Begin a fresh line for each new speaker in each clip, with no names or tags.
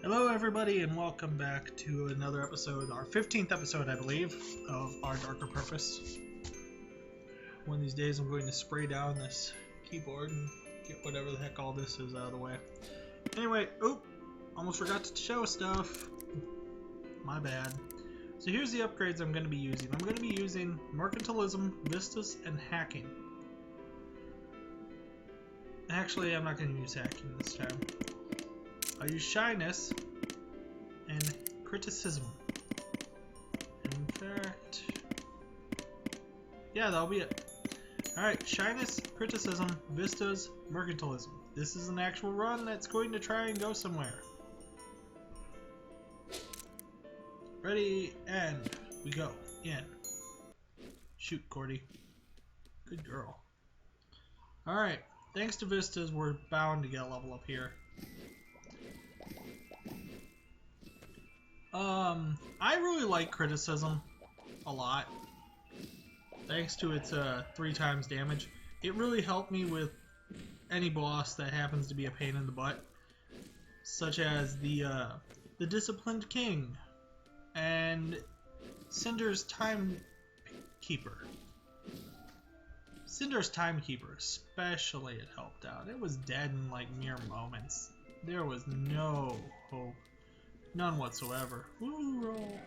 Hello, everybody, and welcome back to another episode, our 15th episode, I believe, of Our Darker Purpose. One of these days, I'm going to spray down this keyboard and get whatever the heck all this is out of the way. Anyway, almost forgot to show stuff. My bad. So here's the upgrades I'm going to be using. I'm going to be using Mercantilism, Vistas, and Hacking. Actually, I'm not going to use Hacking this time. I'll use Shyness and Criticism. In fact, yeah, that'll be it. Alright, Shyness, Criticism, Vistas, Mercantilism. This is an actual run that's going to try and go somewhere. Ready, and we go. In. Shoot, Cordy. Good girl. Alright, thanks to Vistas, we're bound to get a level up here. I really like Criticism a lot. Thanks to its 3 times damage. It really helped me with any boss that happens to be a pain in the butt, such as the Disciplined King and Cinder's Timekeeper. Cinder's Timekeeper especially, it helped out. It was dead in like mere moments. There was no hope. None whatsoever. Woo, roll.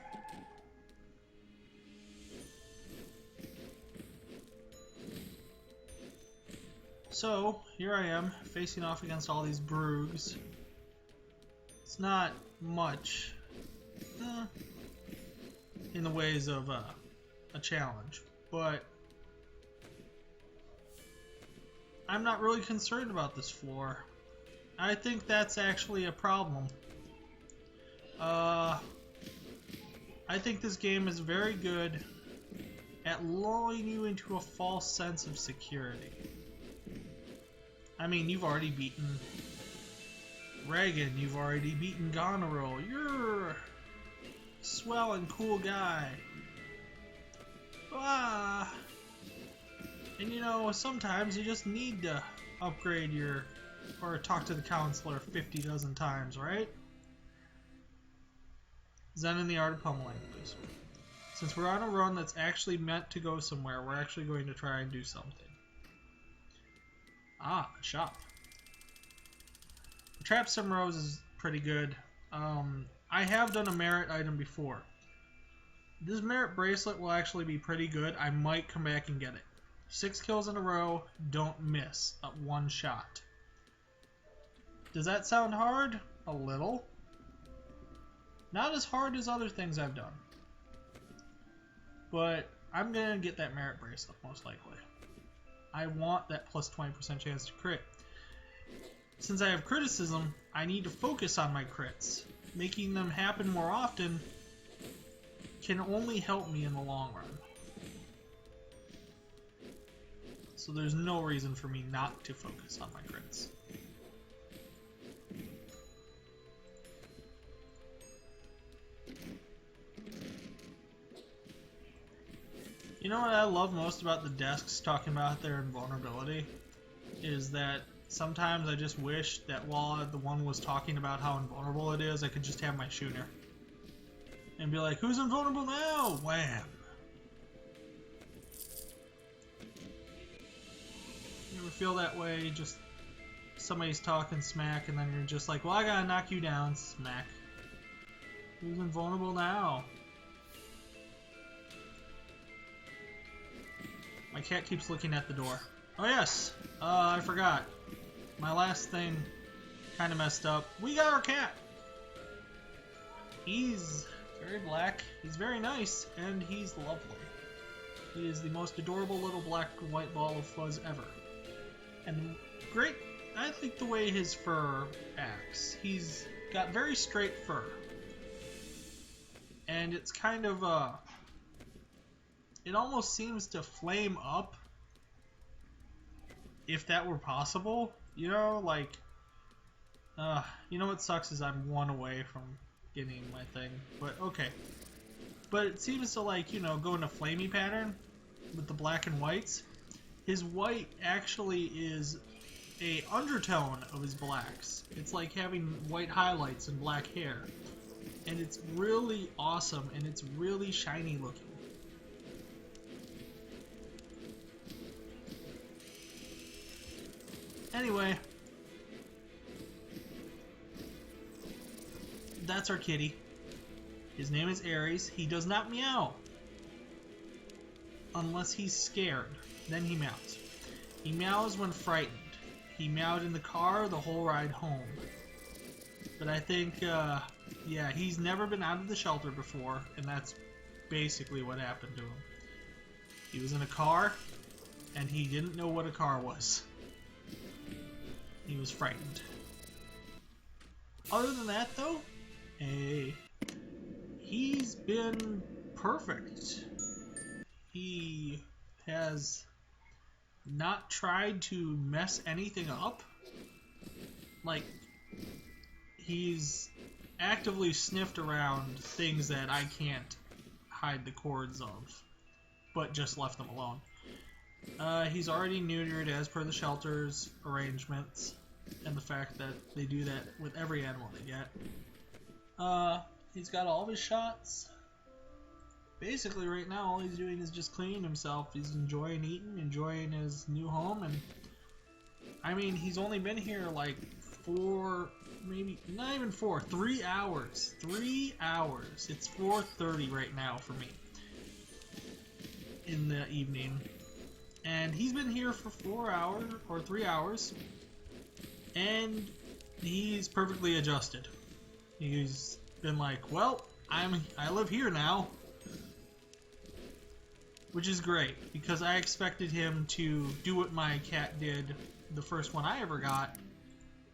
So, here I am, facing off against all these Broogs. It's not much in the ways of a challenge, but I'm not really concerned about this floor. I think that's actually a problem. I think this game is very good at lulling you into a false sense of security. I mean, you've already beaten Reagan, you've already beaten Goneril, you're a swell and cool guy. And you know, sometimes you just need to upgrade or talk to the counselor 50 dozen times, right? Zen in the Art of Pummeling, please. Since we're on a run that's actually meant to go somewhere, we're actually going to try and do something. A shop. Trap Some Rose is pretty good. I have done a merit item before. This merit bracelet will actually be pretty good. I might come back and get it. 6 kills in a row, don't miss at one shot. Does that sound hard? A little. Not as hard as other things I've done. But I'm going to get that merit bracelet, most likely. I want that plus 20% chance to crit. Since I have criticism, I need to focus on my crits. Making them happen more often can only help me in the long run. So there's no reason for me not to focus on my crits. You know what I love most about the desks talking about their invulnerability? Is that sometimes I just wish that while the one was talking about how invulnerable it is, I could just have my shooter. And be like, who's invulnerable now? Wham! You ever feel that way? Just somebody's talking smack and then you're just like, well, I gotta knock you down, smack. Who's invulnerable now? My cat keeps looking at the door. Oh yes! I forgot. My last thing kind of messed up. We got our cat! He's very black, he's very nice, and he's lovely. He is the most adorable little black and white ball of fuzz ever. And great, I think the way his fur acts. He's got very straight fur. And it's kind of, it almost seems to flame up, if that were possible. You know, like, you know what sucks is I'm one away from getting my thing, but okay. But it seems to, like, you know, go in a flamey pattern with the black and whites. His white actually is a undertone of his blacks. It's like having white highlights and black hair. And it's really awesome, and it's really shiny looking. Anyway, that's our kitty. His name is Aries. He does not meow unless he's scared. Then he meows. He meows when frightened. He meowed in the car the whole ride home. But I think, yeah, he's never been out of the shelter before, and that's basically what happened to him. He was in a car, and he didn't know what a car was. He was frightened. Other than that, though, he's been perfect. He has not tried to mess anything up. Like, he's actively sniffed around things that I can't hide the cords of, but just left them alone. He's already neutered as per the shelter's arrangements, and the fact that they do that with every animal they get. He's got all of his shots. Basically, right now, all he's doing is just cleaning himself. He's enjoying eating, enjoying his new home, and I mean, he's only been here like 4, maybe not even 4, 3 hours. 3 hours. It's 4:30 right now for me in the evening, and he's been here for 4 hours or 3 hours, and he's perfectly adjusted. He's been like, well, I live here now. Which is great, because I expected him to do what my cat did the first one I ever got,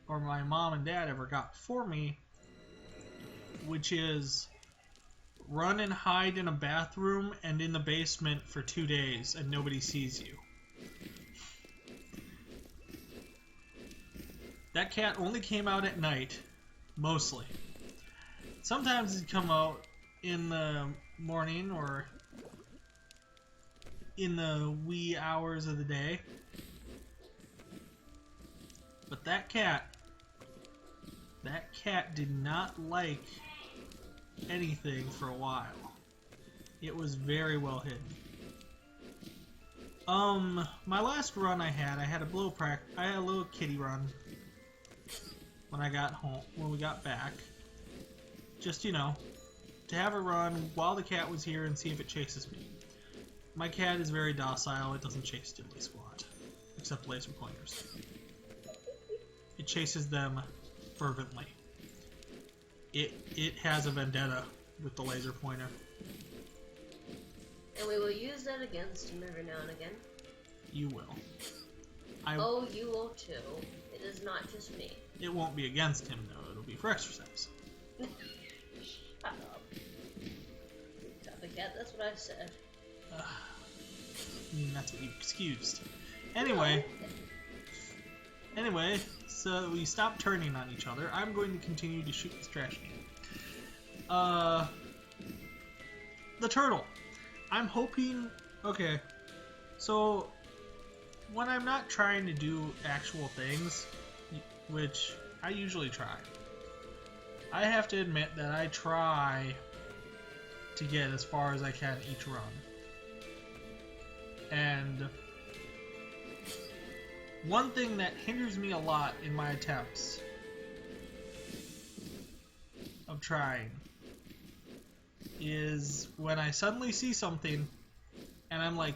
or my mom and dad ever got for me, which is run and hide in a bathroom and in the basement for 2 days and nobody sees you. That cat only came out at night, mostly. Sometimes he'd come out in the morning or in the wee hours of the day. But that cat did not like anything for a while. It was very well hidden. My last run I had a blow practice. I had a little kitty run when I got home, when we got back. Just, you know, to have a run while the cat was here and see if it chases me. My cat is very docile. It doesn't chase diddly squat, except laser pointers. It chases them fervently. It has a vendetta with the laser pointer.
And we will use that against him every now and again.
You will.
Oh, you will too. It is not just me.
It won't be against him, though. It'll be for exercise.
Shut up. Copycat, that's what I said.
That's what you excused. Anyway, so we stop turning on each other. I'm going to continue to shoot this trash can. The turtle. I'm hoping... Okay, so when I'm not trying to do actual things, which I usually try, I have to admit that I try to get as far as I can each run. And one thing that hinders me a lot in my attempts of trying is when I suddenly see something and I'm like,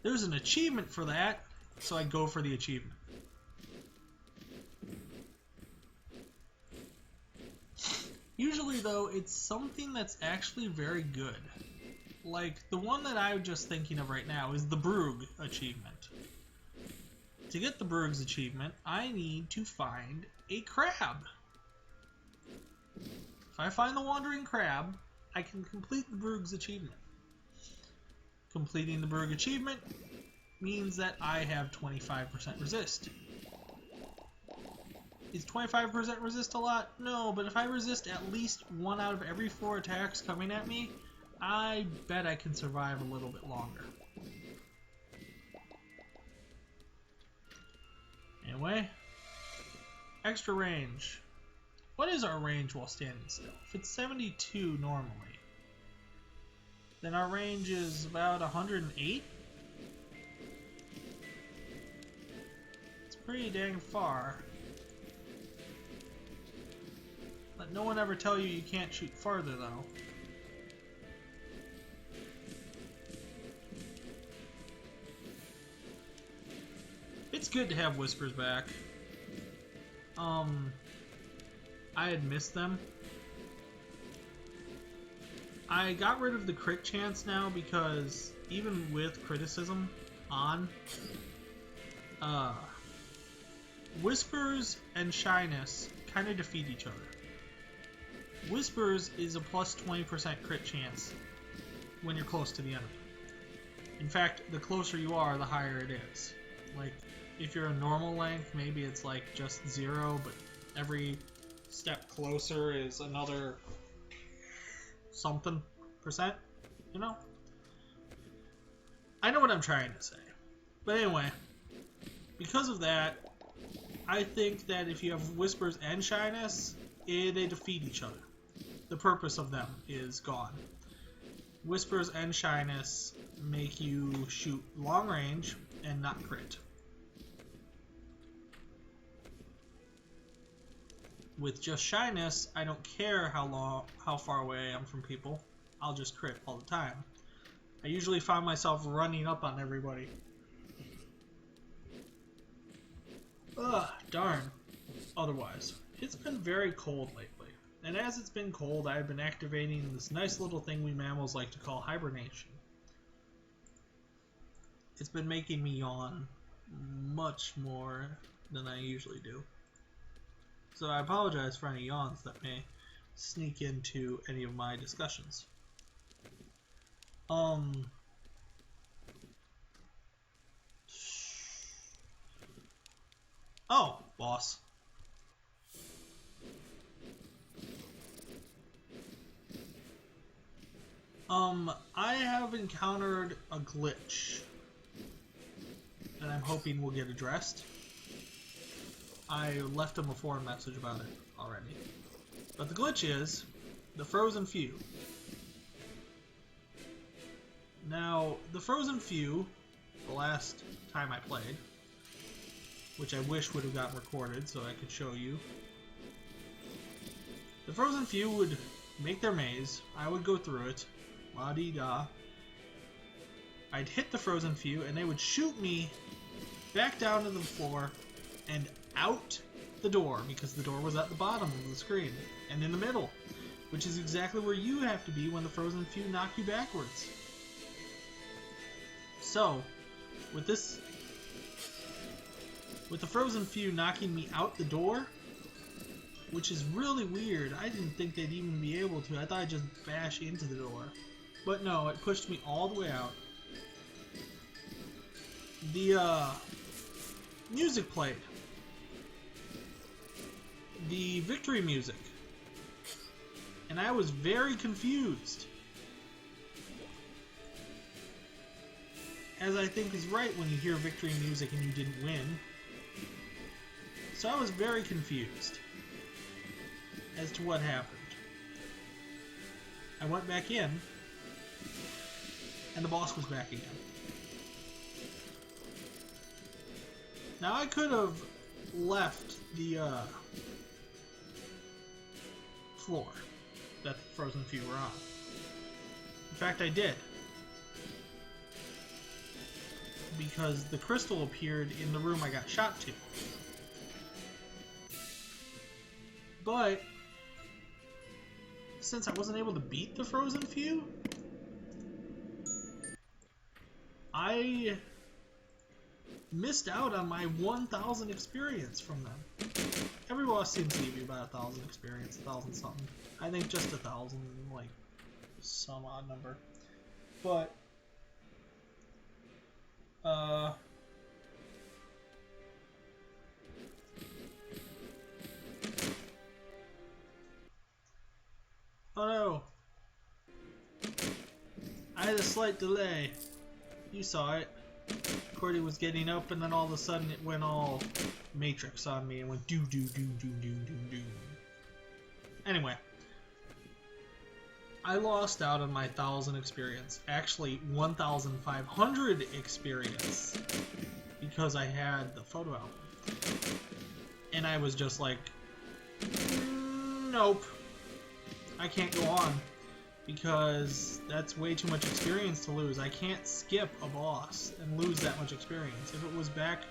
there's an achievement for that, so I go for the achievement. Usually, though, it's something that's actually very good. Like, the one that I'm just thinking of right now is the Broog achievement. To get the Broog's achievement, I need to find a crab. If I find the wandering crab, I can complete the Broog's achievement. Completing the Broog achievement means that I have 25% resist. Is 25% resist a lot? No, but if I resist at least 1 out of every 4 attacks coming at me, I bet I can survive a little bit longer. Anyway, extra range. What is our range while standing still? If it's 72 normally, then our range is about 108. It's pretty dang far. Let no one ever tell you you can't shoot farther, though. It's good to have Whispers back. I had missed them. I got rid of the crit chance now because even with criticism on, Whispers and Shyness kind of defeat each other. Whispers is a plus 20% crit chance when you're close to the enemy. In fact, the closer you are, the higher it is. Like, if you're a normal length, maybe it's like just 0, but every step closer is another something percent, you know? I know what I'm trying to say. But anyway, because of that, I think that if you have Whispers and Shyness, they defeat each other. The purpose of them is gone. Whispers and Shyness make you shoot long range and not crit. With just Shyness, I don't care how far away I am from people. I'll just crit all the time. I usually find myself running up on everybody. Ugh, darn. Otherwise, it's been very cold lately. And as it's been cold, I've been activating this nice little thing we mammals like to call hibernation. It's been making me yawn much more than I usually do. So I apologize for any yawns that may sneak into any of my discussions. Oh, boss. I have encountered a glitch that I'm hoping will get addressed. I left him a forum message about it already. But the glitch is the Frozen Few. Now, the Frozen Few, the last time I played, which I wish would have gotten recorded so I could show you, the Frozen Few would make their maze, I would go through it, la-dee-da. I'd hit the Frozen Few and they would shoot me back down to the floor and out the door, because the door was at the bottom of the screen and in the middle, which is exactly where you have to be when the Frozen Few knock you backwards. So, with the Frozen Few knocking me out the door, which is really weird. I didn't think they'd even be able to. I thought I'd just bash into the door. But no, it pushed me all the way out. The music played. The victory music. And I was very confused. As I think is right when you hear victory music and you didn't win. So I was very confused as to what happened. I went back in, and the boss was back again. Now I could have left the floor that the Frozen Few were on. In fact, I did. Because the crystal appeared in the room I got shot to. But since I wasn't able to beat the Frozen Few, I missed out on my 1,000 experience from them. Every boss seems to give you about 1,000 experience, 1,000 something. I think just 1,000, like some odd number. But oh no! I had a slight delay. You saw it. Cordy was getting up, and then all of a sudden it went all Matrix on me and went do do do do do do do. Anyway, I lost out on my 1,000 experience. Actually, 1,500 experience because I had the photo album, and I was just like, nope, I can't go on. Because that's way too much experience to lose. I can't skip a boss and lose that much experience. If it was back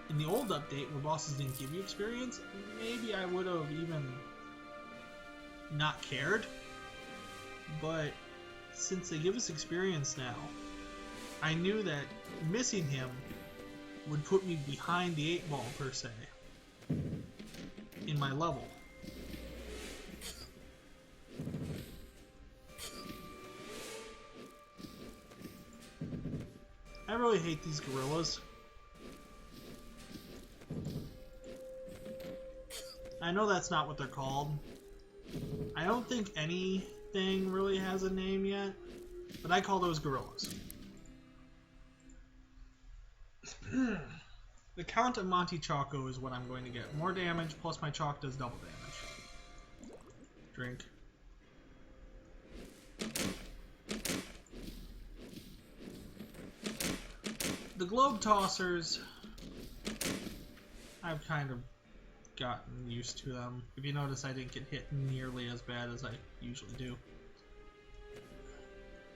in the old update where bosses didn't give you experience, maybe I would have even not cared. But since they give us experience now, I knew that missing him would put me behind the 8-ball per se in my level. I really hate these gorillas. I know that's not what they're called. I don't think anything really has a name yet, but I call those gorillas. The Count of Monte Choco is what I'm going to get. More damage, plus my chalk does double damage. Drink. The Globe Tossers, I've kind of gotten used to them. If you notice, I didn't get hit nearly as bad as I usually do.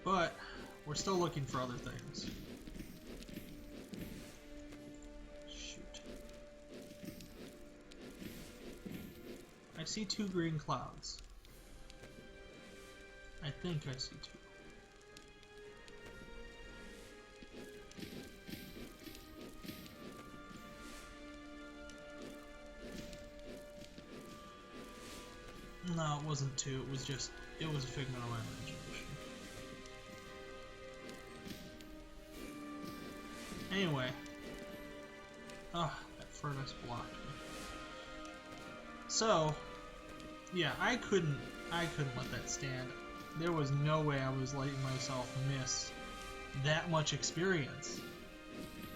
But we're still looking for other things. Shoot. I see 2 green clouds. I think I see 2. No, it wasn't 2. It was just, it was a figment of my imagination. Anyway. Ah, that furnace blocked me. So, yeah, I couldn't let that stand. There was no way I was letting myself miss that much experience.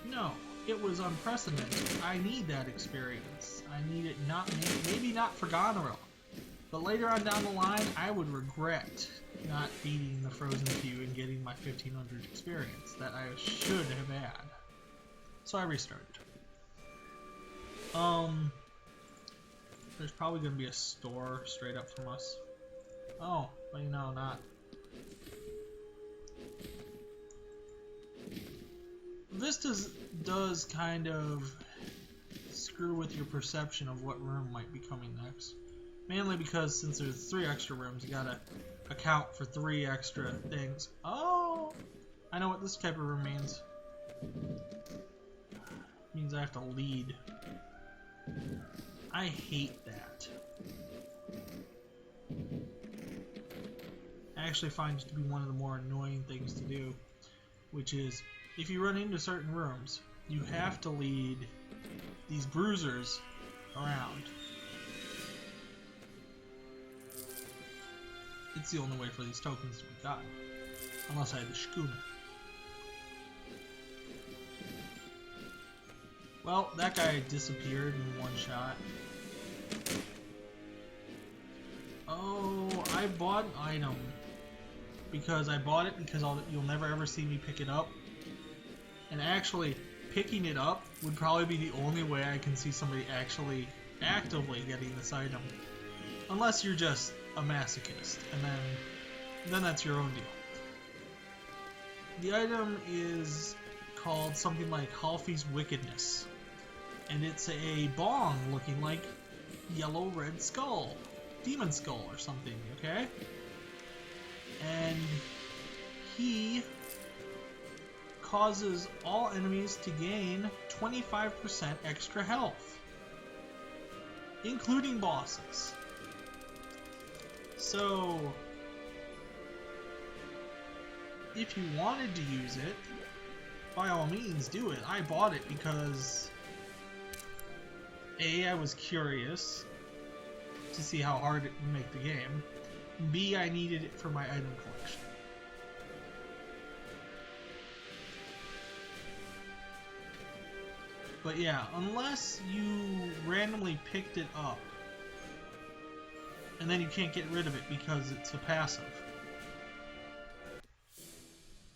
No, it was unprecedented. I need that experience. I need it maybe not for Goneril. But later on down the line, I would regret not beating the Frozen Queue and getting my 1,500 experience that I should have had. So I restarted. There's probably going to be a store straight up from us. Oh, well, you know, not. This does kind of screw with your perception of what room might be coming next. Mainly because since there's 3 extra rooms, you gotta account for 3 extra things. Oh! I know what this type of room means. It means I have to lead. I hate that. I actually find it to be one of the more annoying things to do, which is, if you run into certain rooms, you have to lead these bruisers around. It's the only way for these tokens to be gotten. Unless I had the schooner. Well, that guy disappeared in one shot. Oh, I bought an item. Because I bought it because you'll never ever see me pick it up. And actually, picking it up would probably be the only way I can see somebody actually actively getting this item. Unless you're just a masochist, and then that's your own deal. The item is called something like Halfie's Wickedness, and it's a bong looking like yellow red skull, demon skull or something, okay? And he causes all enemies to gain 25% extra health, including bosses. So, if you wanted to use it, by all means do it. I bought it because A, I was curious to see how hard it would make the game. B, I needed it for my item collection. But yeah, unless you randomly picked it up, and then you can't get rid of it because it's a passive.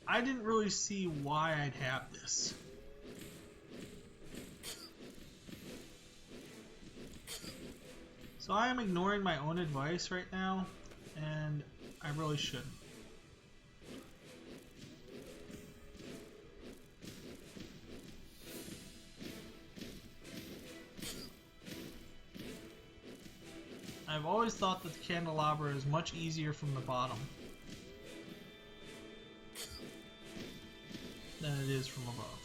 I didn't really see why I'd have this. So I am ignoring my own advice right now, and I really shouldn't. I've always thought that the candelabra is much easier from the bottom than it is from above.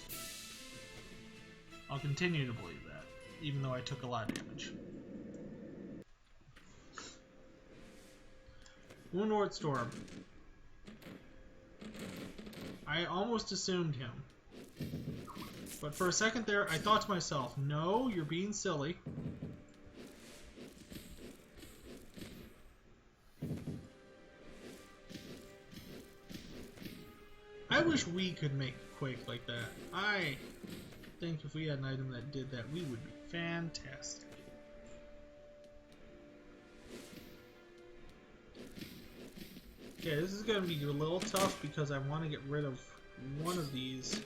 I'll continue to believe that, even though I took a lot of damage. Moonward Storm. I almost assumed him. But for a second there, I thought to myself, no, you're being silly. I wish we could make Quake like that. I think if we had an item that did that, we would be fantastic. Okay, this is going to be a little tough because I want to get rid of one of these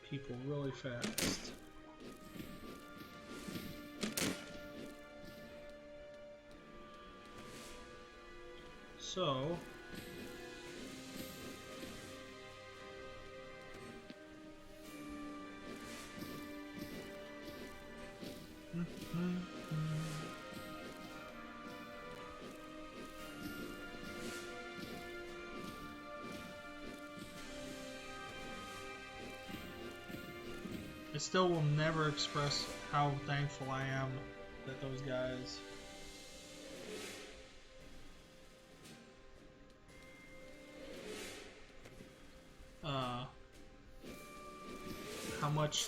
people really fast. So... I still will never express how thankful I am that those guys how much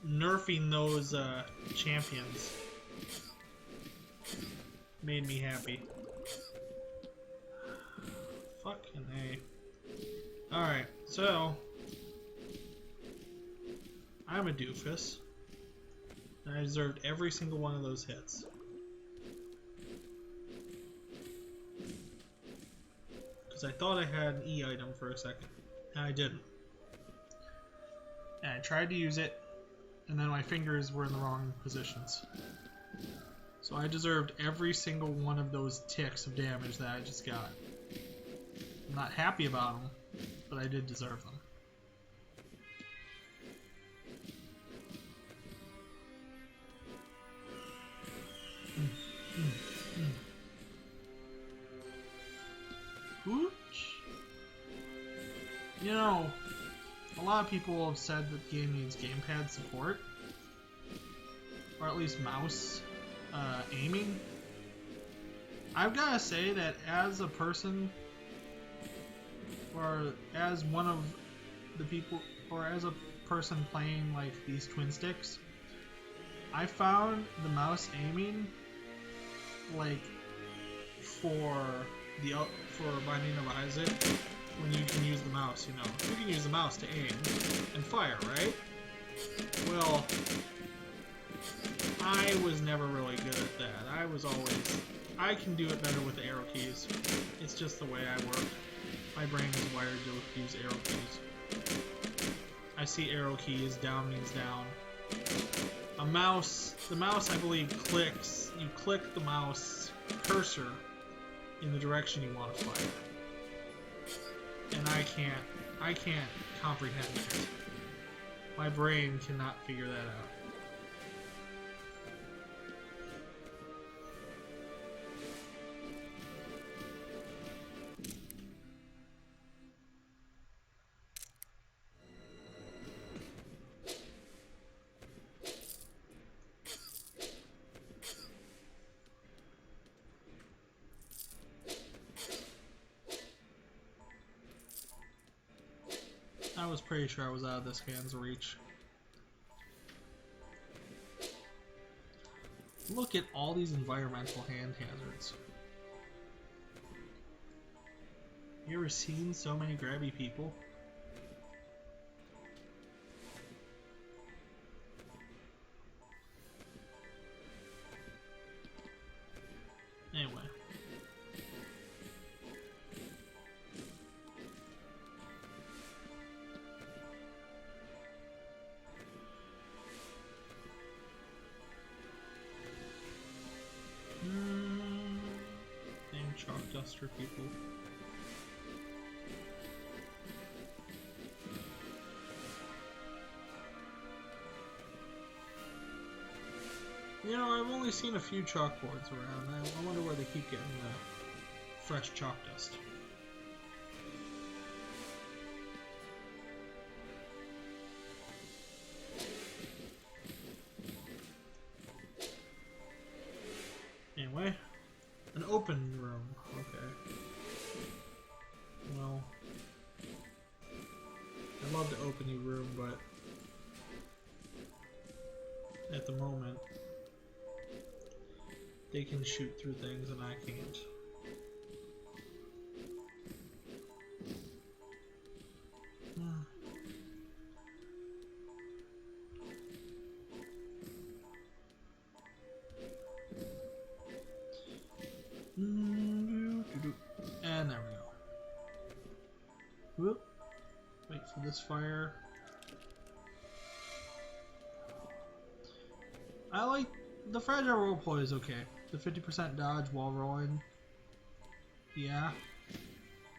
nerfing those champions made me happy. Fucking A. Alright, so I'm a doofus, and I deserved every single one of those hits. Because I thought I had an E item for a second, and I didn't. And I tried to use it, and then my fingers were in the wrong positions. So I deserved every single one of those ticks of damage that I just got. I'm not happy about them, but I did deserve them. You know, a lot of people have said that the game needs gamepad support, or at least mouse aiming. I've got to say that as a person, or as one of the people, or as a person playing like these twin sticks, I found the mouse aiming like for Binding of Isaac, when you can use the mouse, you know. You can use the mouse to aim and fire, right? Well, I was never really good at that. I can do it better with the arrow keys. It's just the way I work. My brain is wired to use arrow keys. I see arrow keys, down means down. The mouse, I believe, clicks. You click the mouse cursor in the direction you want to fire. And I can't comprehend that. My brain cannot figure that out. I was pretty sure I was out of this hand's reach. Look at all these environmental hand hazards. You ever seen so many grabby people? chalk duster people. You know, I've only seen a few chalkboards around. I wonder where they keep getting the fresh chalk dust. Anyway, an open room. Okay. Well, I'd love to open your room, but at the moment, they can shoot through things and I can't. And there we go. Whoop. Wait for this fire. I like the fragile roleplay is okay. The 50% dodge while rolling. Yeah.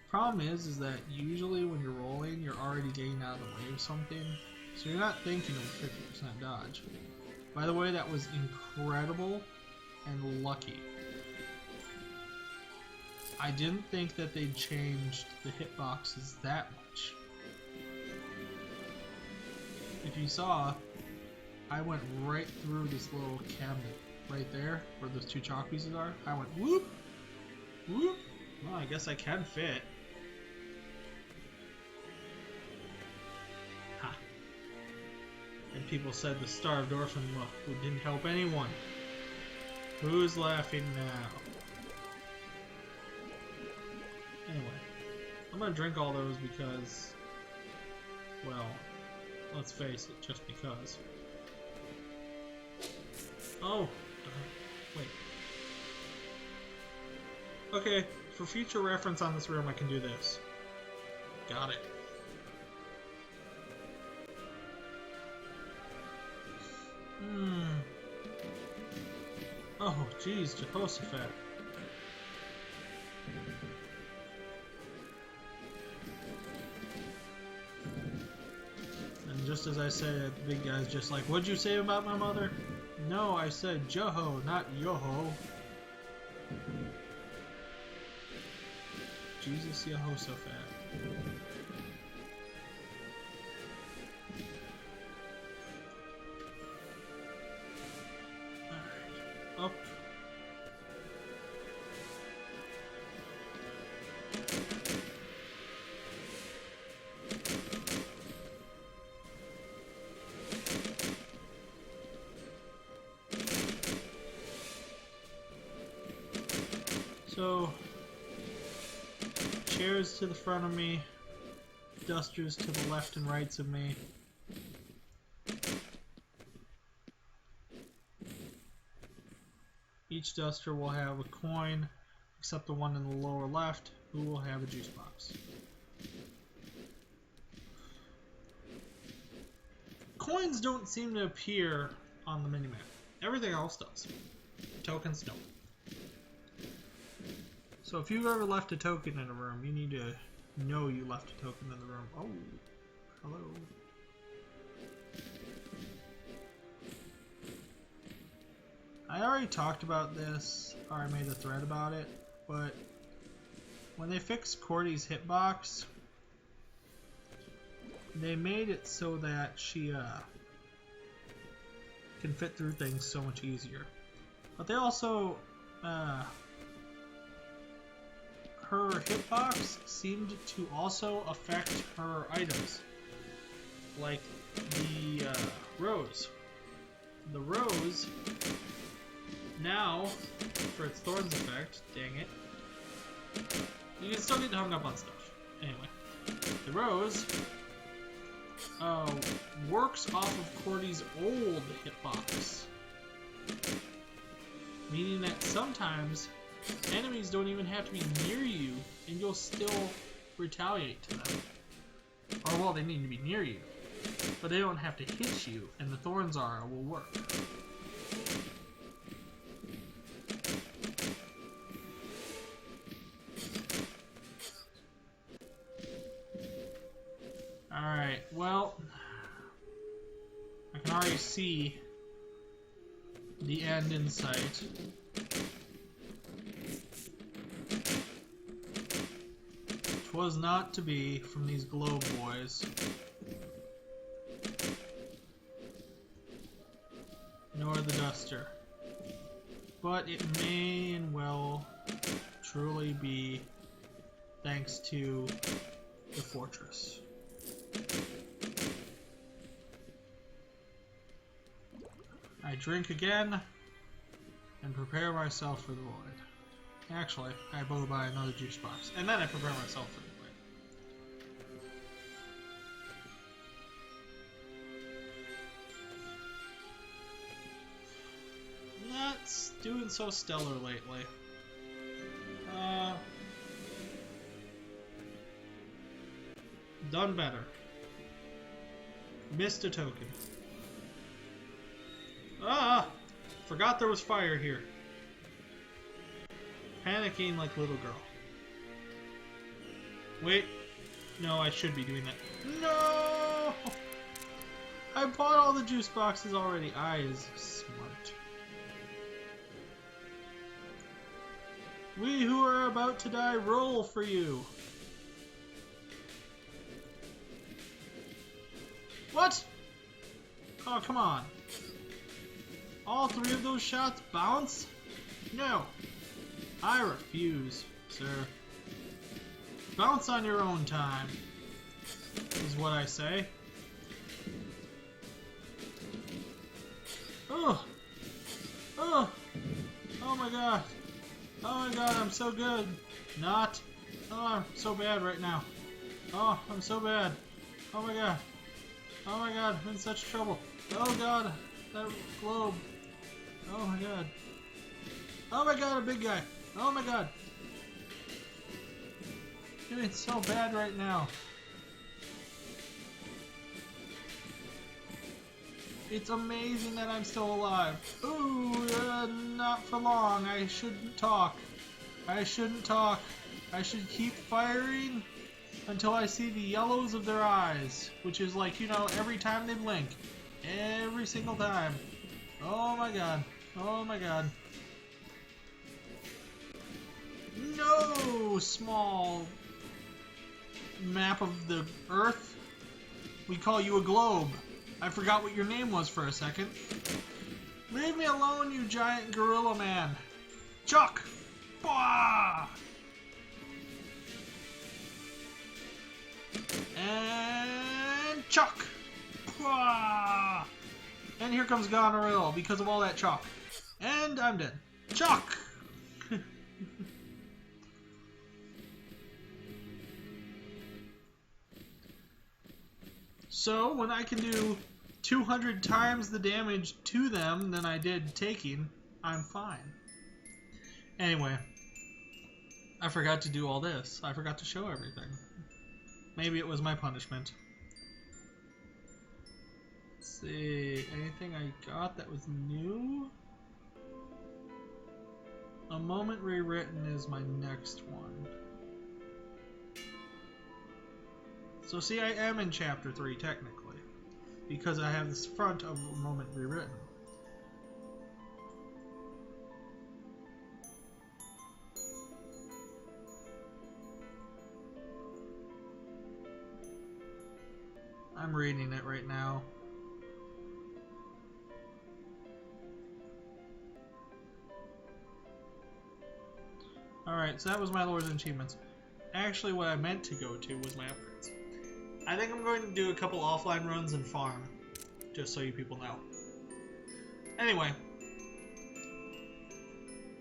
Problem is that usually when you're rolling, you're already getting out of the way of something. So you're not thinking of 50% dodge. By the way, that was incredible and lucky. I didn't think that they'd changed the hitboxes that much. If you saw, I went right through this little cabinet right there where those two chalk pieces are. I went whoop, whoop. Well, I guess I can fit. Ha. And people said the starved orphan look who didn't help anyone. Who's laughing now? Anyway, I'm gonna drink all those because, well, let's face it, just because. Oh, wait. Okay, for future reference on this room, I can do this. Got it. Oh, geez, Jehoshaphat. And just as I said it, the big guy's just like, what'd you say about my mother? No, I said Joho, not Yoho. Jesus Jehoshaphat. Alright, up. So, chairs to the front of me, dusters to the left and rights of me. Each duster will have a coin, except the one in the lower left, who will have a juice box. Coins don't seem to appear on the minimap. Everything else does. Tokens don't. So if you've ever left a token in a room, you need to know you left a token in the room. Oh, hello. I already talked about this, or I made a thread about it, but when they fixed Cordy's hitbox, they made it so that she can fit through things so much easier. But they also her hitbox seemed to also affect her items, like the rose. The rose, now, for its thorns effect, dang it, you can still get hung up on stuff. Anyway, the rose works off of Cordy's old hitbox, meaning that sometimes enemies don't even have to be near you, and you'll still retaliate to them. Or, well, they need to be near you, but they don't have to hit you, and the Thorns Aura will work. I see the end in sight. Was not to be from these globe boys. Nor the duster. But it may and will truly be thanks to the fortress. I drink again and prepare myself for the void. Actually, I go buy another juice box, and then I prepare myself for the void. Not doing so stellar lately. Done better. Missed a token. Forgot there was fire here. Panicking like a little girl. Wait. No, I should be doing that. No! I bought all the juice boxes already. I is smart. We who are about to die roll for you. What? Oh, come on. All three of those shots bounce? No. I refuse, sir. Bounce on your own time, is what I say. Oh! Oh! Oh my god! Oh my god, I'm so good! Not! Oh, I'm so bad right now. Oh, I'm so bad. Oh my god. Oh my god, I'm in such trouble. Oh god, that globe. Oh my god. Oh my god, a big guy. Oh my god. Doing so bad right now. It's amazing that I'm still alive. Ooh, not for long. I shouldn't talk. I shouldn't talk. I should keep firing until I see the yellows of their eyes. Which is like, you know, every time they blink. Every single time. Oh my god. Oh my god. No, small map of the Earth. We call you a globe. I forgot what your name was for a second. Leave me alone, you giant gorilla man. Chuck! Bah! And Chuck! Bah! And here comes Goneril because of all that chalk. And I'm dead. Chuck! So, when I can do 200 times the damage to them than I did taking, I'm fine. Anyway, I forgot to do all this. I forgot to show everything. Maybe it was my punishment. Let's see, anything I got that was new? A Moment Rewritten is my next one. So see, I am in Chapter 3, technically, because I have this front of A Moment Rewritten. I'm reading it right now. Alright, so that was my Lords and Achievements. Actually, what I meant to go to was my upgrades. I think I'm going to do a couple offline runs and farm, just so you people know. Anyway.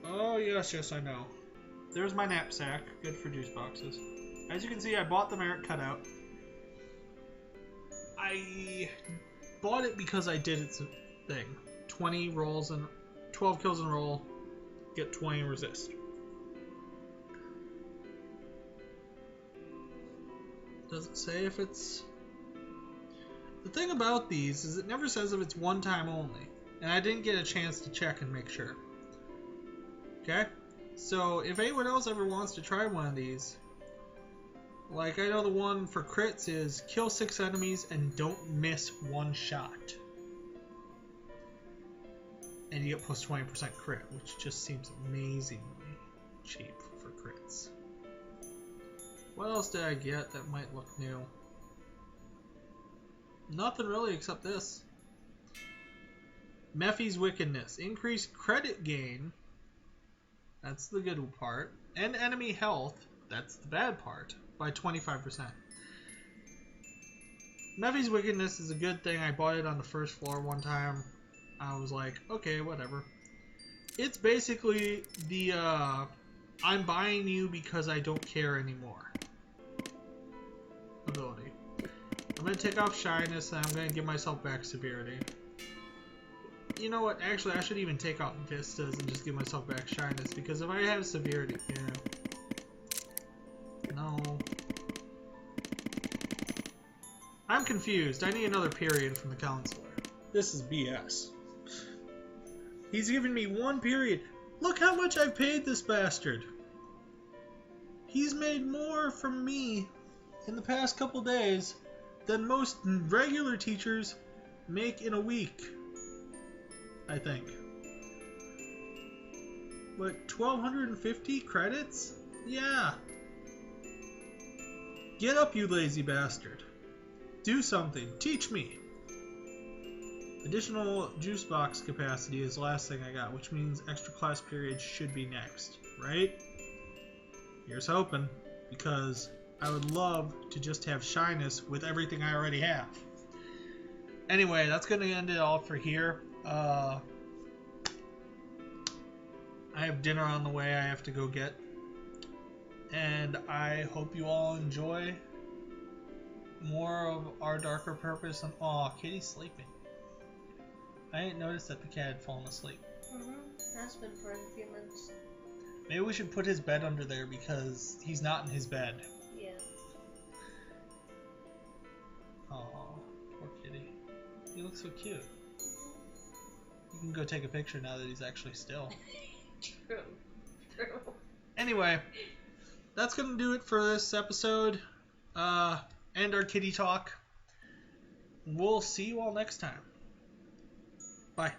Oh, yes, I know. There's my knapsack, good for juice boxes. As you can see, I bought the merit cutout. I bought it because I did its thing. 20 rolls and 12 kills in a roll, get 20 resist. Does it say if it's... The thing about these is it never says if it's one time only. And I didn't get a chance to check and make sure. Okay? So if anyone else ever wants to try one of these, like I know the one for crits is kill 6 enemies and don't miss one shot. And you get plus 20% crit, which just seems amazingly cheap for crits. What else did I get that might look new? Nothing really except this. Mephie's Wickedness. Increased credit gain. That's the good part. And enemy health. That's the bad part. By 25%. Mephie's Wickedness is a good thing. I bought it on the first floor one time. I was like, okay, whatever. It's basically the, I'm buying you because I don't care anymore ability. I'm going to take off Shyness and I'm going to give myself back Severity. You know what? Actually, I should even take out Vistas and just give myself back Shyness, because if I have Severity... Yeah. No. I'm confused. I need another period from the counselor. This is BS. He's given me one period. Look how much I've paid this bastard. He's made more from me in the past couple days than most regular teachers make in a week. I think. What, 1,250 credits? Yeah. Get up, you lazy bastard. Do something. Teach me. Additional juice box capacity is the last thing I got, which means extra class periods should be next, right? Here's hoping, because I would love to just have Shyness with everything I already have. Anyway, that's going to end it all for here. I have dinner on the way I have to go get. And I hope you all enjoy more of our Darker Purpose. And aw, Kitty's sleeping. I didn't notice that the cat had fallen asleep.
Has been for a few minutes.
Maybe we should put his bed under there because he's not in his bed.
Yeah.
Aw, poor kitty. He looks so cute. You can go take a picture now that he's actually still.
True.
Anyway, that's going to do it for this episode. And our kitty talk. We'll see you all next time. Bye.